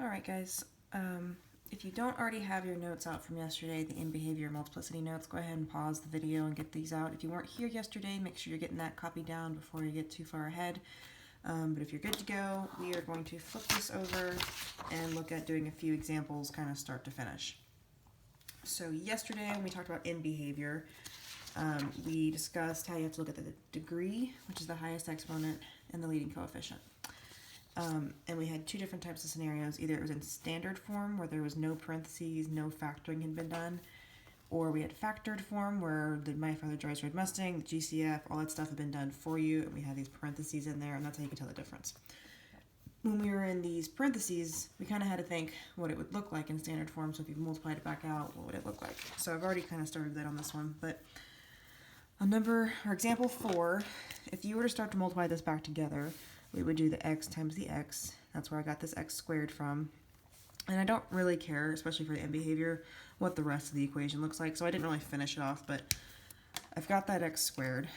Alright guys, if you don't already have your notes out from yesterday, the in-behavior multiplicity notes, go ahead and pause the video and get these out. If you weren't here yesterday, make sure you're getting that copy down before you get too far ahead. But if you're good to go, we are going to flip this over and look at doing a few examples kind of start to finish. So yesterday when we talked about in-behavior, we discussed how you have to look at the degree, which is the highest exponent, and the leading coefficient. And we had two different types of scenarios. Either it was in standard form, where there was no parentheses, no factoring had been done, or we had factored form, where the My Father Drives Red Mustang, the GCF, all that stuff had been done for you, and we had these parentheses in there, and that's how you can tell the difference. When we were in these parentheses, we kind of had to think what it would look like in standard form, so if you multiplied it back out, what would it look like? So I've already kind of started that on this one, but on example 4, if you were to start to multiply this back together, we would do the x times the x. That's where I got this x squared from. And I don't really care, especially for the end behavior, what the rest of the equation looks like, so I didn't really finish it off, but I've got that x squared.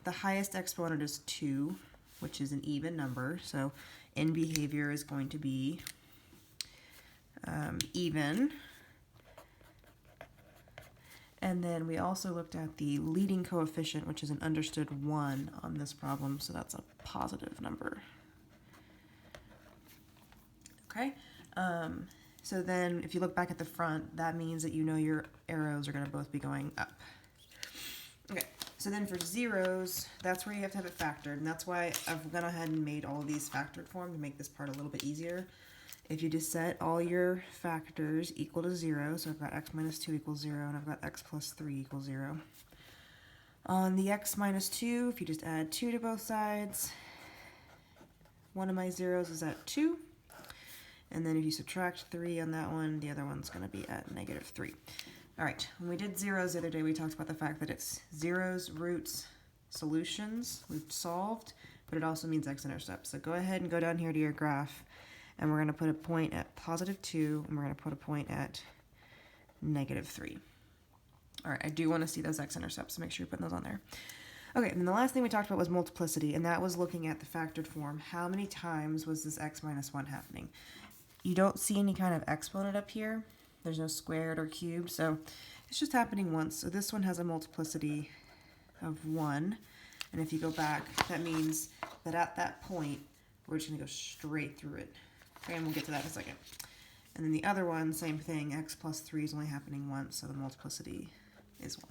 The highest exponent is 2, which is an even number, so end behavior is going to be even. And then we also looked at the leading coefficient, which is an understood 1 on this problem, so that's a positive number. Okay, so then if you look back at the front, that means that you know your arrows are going to both be going up. Okay, so then for zeros, that's where you have to have it factored, and that's why I've gone ahead and made all of these factored form to make this part a little bit easier. If you just set all your factors equal to 0, so I've got x minus 2 equals 0, and I've got x plus 3 equals 0. On the x minus 2, if you just add 2 to both sides, one of my zeros is at 2. And then if you subtract 3 on that one, the other one's going to be at negative 3. Alright, when we did zeros the other day, we talked about the fact that it's zeros, roots, solutions. We've solved, but it also means x-intercepts. So go ahead and go down here to your graph. And we're going to put a point at positive 2, and we're going to put a point at negative 3. All right, I do want to see those x-intercepts, so make sure you're putting those on there. Okay, and then the last thing we talked about was multiplicity, and that was looking at the factored form. How many times was this x minus 1 happening? You don't see any kind of exponent up here. There's no squared or cubed, so it's just happening once. So this one has a multiplicity of 1, and if you go back, that means that at that point, we're just going to go straight through it. Okay, and we'll get to that in a second. And then the other one, same thing, x plus 3 is only happening once, so the multiplicity is 1.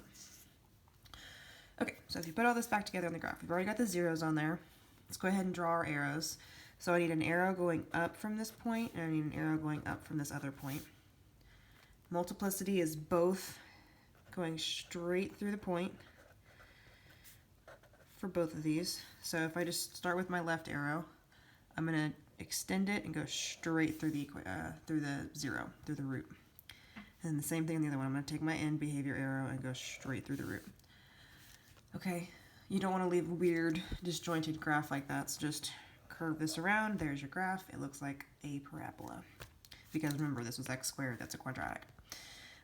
Okay, so if you put all this back together on the graph, we've already got the zeros on there. Let's go ahead and draw our arrows. So I need an arrow going up from this point, and I need an arrow going up from this other point. Multiplicity is both going straight through the point for both of these. So if I just start with my left arrow, I'm going to extend it and go straight through the zero, through the root. And the same thing on the other one. I'm going to take my end behavior arrow and go straight through the root. Okay, you don't want to leave a weird disjointed graph like that, so just curve this around. There's your graph. It looks like a parabola. Because remember, this was x squared, that's a quadratic.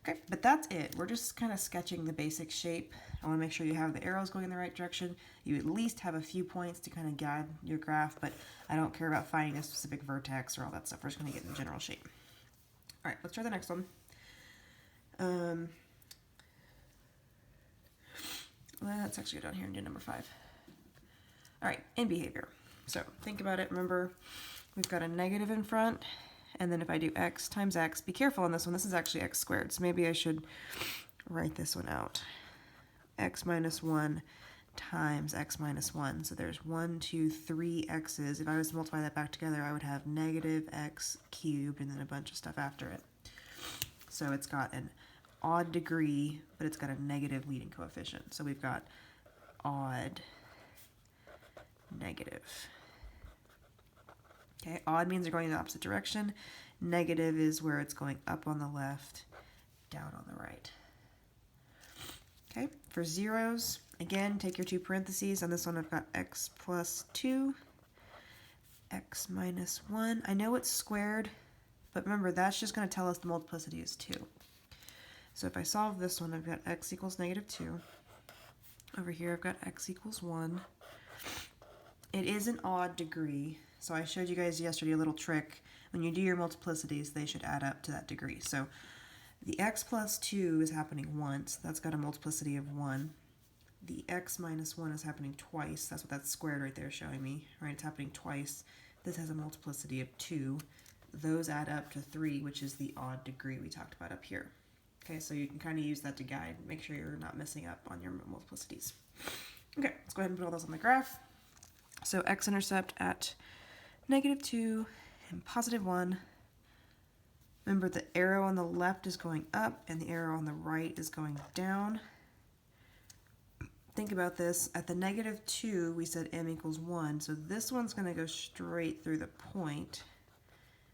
Okay, but that's it. We're just kind of sketching the basic shape. I want to make sure you have the arrows going in the right direction. You at least have a few points to kind of guide your graph, but I don't care about finding a specific vertex or all that stuff. We're just going to get the general shape. All right, let's try the next one. Let's actually go down here and do number 5. All right, in behavior. So think about it. Remember, we've got a negative in front. And then if I do x times x, be careful on this one, this is actually x squared, so maybe I should write this one out. X minus 1 times x minus 1. So there's 1, 2, 3 x's. If I was to multiply that back together, I would have negative x cubed and then a bunch of stuff after it. So it's got an odd degree, but it's got a negative leading coefficient. So we've got odd, negative. Okay, odd means they're going in the opposite direction. Negative is where it's going up on the left, down on the right. Okay, for zeros, again, take your two parentheses. On this one, I've got x plus 2, x minus 1. I know it's squared, but remember, that's just going to tell us the multiplicity is 2. So if I solve this one, I've got x equals negative 2. Over here, I've got x equals 1. It is an odd degree, So I showed you guys yesterday a little trick. When you do your multiplicities, they should add up to that degree. So the x plus 2 is happening once. That's got a multiplicity of 1. The x minus 1 is happening twice. That's what that squared right there is showing me. Right? It's happening twice. This has a multiplicity of 2. Those add up to 3, which is the odd degree we talked about up here. Okay, so you can kind of use that to guide. Make sure you're not messing up on your multiplicities. Okay, let's go ahead and put all those on the graph. So x-intercept at -2 and +1. Remember, the arrow on the left is going up and the arrow on the right is going down. Think about this. At the -2, we said m equals 1. So this one's going to go straight through the point.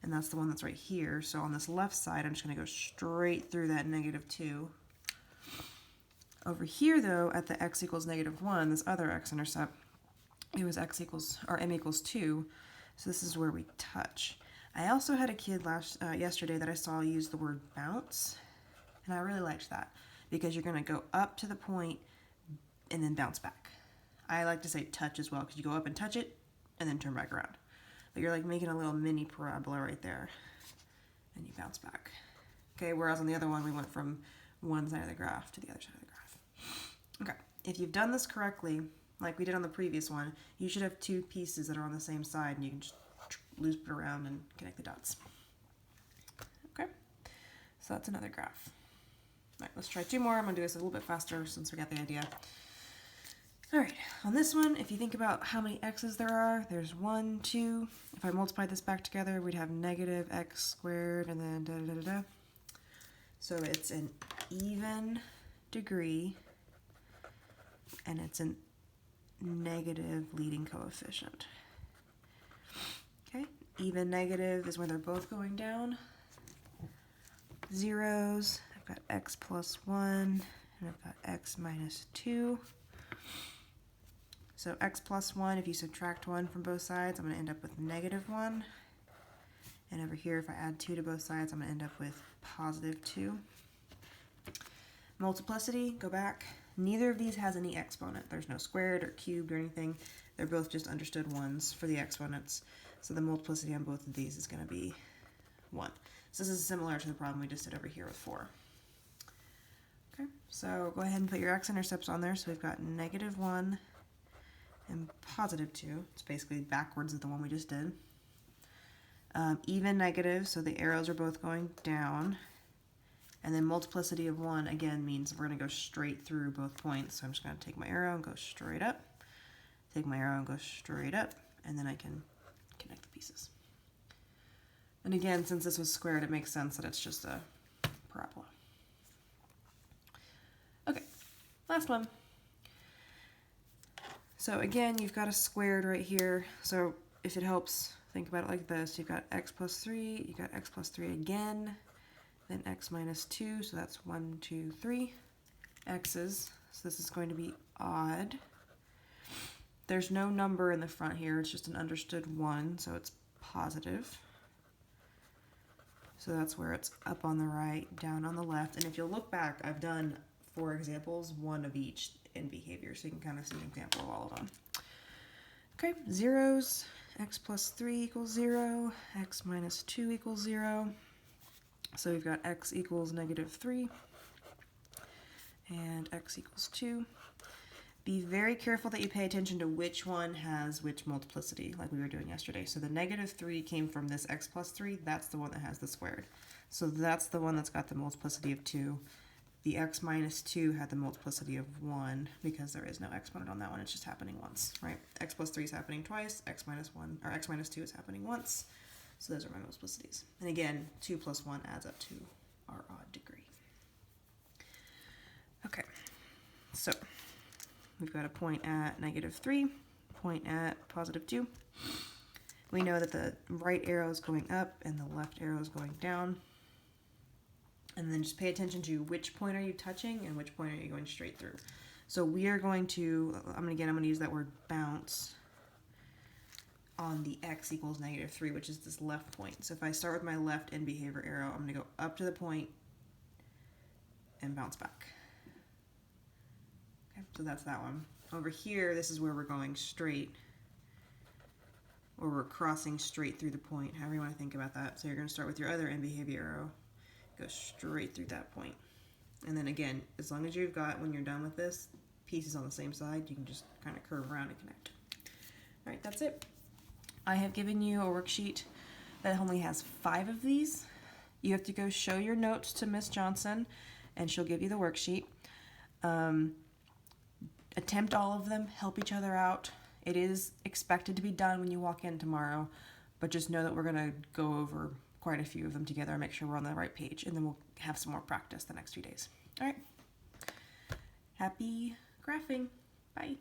And that's the one that's right here. So on this left side, I'm just going to go straight through that -2. Over here, though, at the x equals -1, this other x-intercept, it was x equals, or m equals 2. So this is where we touch. I also had a kid yesterday that I saw use the word bounce. And I really liked that because you're going to go up to the point and then bounce back. I like to say touch as well because you go up and touch it and then turn back around. But you're like making a little mini parabola right there and you bounce back. Okay, whereas on the other one we went from one side of the graph to the other side of the graph. Okay, if you've done this correctly, like we did on the previous one, you should have two pieces that are on the same side and you can just loop it around and connect the dots. Okay, so that's another graph. All right, let's try 2 more. I'm gonna do this a little bit faster since we got the idea. All right, on this one, if you think about how many x's there are, there's 1, 2. If I multiply this back together, we'd have -x squared and then da-da-da-da-da. So it's an even degree and it's a negative leading coefficient. Okay, even negative is where they're both going down. Zeros, I've got x plus 1 and I've got x minus 2. So x plus 1, if you subtract 1 from both sides, I'm going to end up with -1. And over here, if I add 2 to both sides, I'm going to end up with +2. Multiplicity, go back. Neither of these has any exponent. There's no squared or cubed or anything. They're both just understood ones for the exponents. So the multiplicity on both of these is going to be 1. So this is similar to the problem we just did over here with 4. Okay, so go ahead and put your x-intercepts on there. So we've got -1 and +2. It's basically backwards of the one we just did. Even negative, so the arrows are both going down. And then multiplicity of 1 again means we're going to go straight through both points. So I'm just going to take my arrow and go straight up. Take my arrow and go straight up. And then I can connect the pieces. And again, since this was squared, it makes sense that it's just a parabola. Okay, last one. So again, you've got a squared right here. So if it helps, think about it like this. You've got x plus 3, you've got x plus 3 again, then x minus 2, so that's 1, 2, 3 x's. So this is going to be odd. There's no number in the front here, it's just an understood 1, so it's positive. So that's where it's up on the right, down on the left. And if you'll look back, I've done 4 examples, 1 of each in behavior, so you can kind of see an example of all of them. Okay, zeros, x plus 3 equals 0, x minus 2 equals 0. So we've got x equals -3 and x equals 2. Be very careful that you pay attention to which one has which multiplicity, like we were doing yesterday. So the -3 came from this x plus 3, that's the one that has the squared. So that's the one that's got the multiplicity of 2. The x minus 2 had the multiplicity of 1 because there is no exponent on that one, it's just happening once, right? X plus 3 is happening twice, x minus 1, or x minus 2 is happening once. So those are my multiplicities. And again, 2 plus 1 adds up to our odd degree. Okay, so we've got a point at -3, point at +2. We know that the right arrow is going up and the left arrow is going down. And then just pay attention to which point are you touching and which point are you going straight through. So we are going to, I'm going to use that word bounce on the x equals -3, which is this left point. So if I start with my left end behavior arrow, I'm going to go up to the point and bounce back. Okay, so that's that one. Over here, this is where we're going straight. or we're crossing straight through the point, however you want to think about that. So you're going to start with your other end behavior arrow, go straight through that point. And then again, as long as you've got, when you're done with this, pieces on the same side, you can just kind of curve around and connect. All right, that's it. I have given you a worksheet that only has 5 of these. You have to go show your notes to Miss Johnson, and she'll give you the worksheet. Attempt all of them, help each other out. It is expected to be done when you walk in tomorrow, but just know that we're going to go over quite a few of them together and make sure we're on the right page, and then we'll have some more practice the next few days. All right. Happy graphing. Bye.